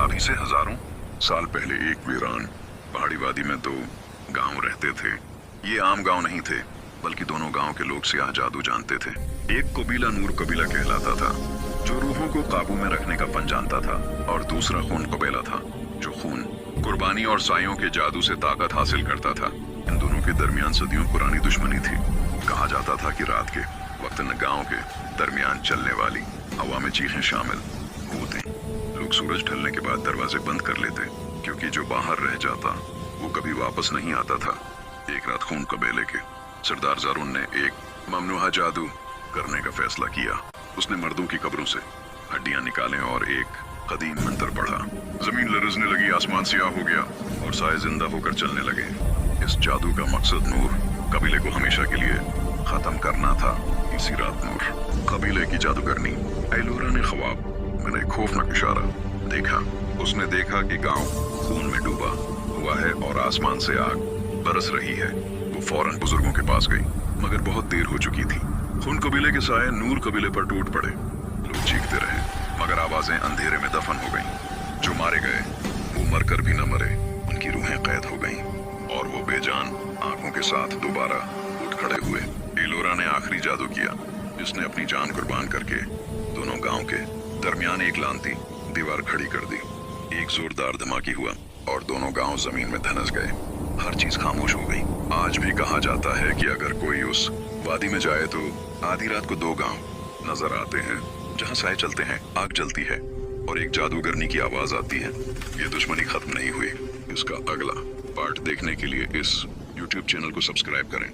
अभी से हजारों साल पहले एक वीरान पहाड़ी वादी में दो गांव रहते थे। ये आम गांव नहीं थे, बल्कि दोनों गांव के लोग सियाह जादू जानते थे। एक कबीला नूर कबीला कहलाता था, जो रूहों को काबू में रखने का फन जानता था, और दूसरा खून कबीला था, जो खून, कुर्बानी और सायों के जादू से ताकत हासिल करता था। इन दोनों के दरमियान सदियों पुरानी दुश्मनी थी। कहा जाता था कि रात के वक्त न गांव के दरमियान चलने वाली हवा में चीखें शामिल होते। लोग सूरज ढलने के बाद दरवाजे बंद कर लेते, क्योंकि जो बाहर रह जाता वो कभी वापस नहीं आता था। एक रात खून कबीले के सरदार जारून ने एक ममनुहा जादू करने का फैसला किया। उसने मर्दों की कब्रों से हड्डियां निकालें और एक कदीम मंत्र पढ़ा। जमीन लरजने लगी, आसमान सियाह हो गया और साए जिंदा होकर चलने लगे। इस जादू का मकसद नूर कबीले को हमेशा के लिए खत्म करना था। इसी रात नूर कबीले की जादूगरनी एलोरा ने ख्वाब में एक खौफनाक इशारा देखा। उसने देखा कि गांव खून में डूबा हुआ है और आसमान से आग बरस रही है। वो फौरन बुजुर्गों के पास गई, मगर बहुत देर हो चुकी थी। खून कबीले के साए नूर कबीले पर टूट पड़े। लोग चीखते रहे, मगर आवाजें अंधेरे में दफन हो गईं। जो मारे गए वो मरकर भी न मरे, उनकी रूहें कैद हो गईं और वो बेजान आंखों के साथ दोबारा उठ खड़े हुए। एलोरा ने आखिरी जादू किया, जिसने अपनी जान कुर्बान करके दोनों गांव के दरमियान एक लानती दीवार खड़ी कर दी। एक जोरदार धमाके हुआ और दोनों गांव जमीन में धंस गए। हर चीज खामोश हो गई। आज भी कहा जाता है कि अगर कोई उस वादी में जाए तो आधी रात को दो गांव नजर आते हैं, जहां साए चलते हैं, आग जलती है और एक जादूगरनी की आवाज आती है। ये दुश्मनी खत्म नहीं हुई। इसका अगला पार्ट देखने के लिए इस YouTube चैनल को सब्सक्राइब करें।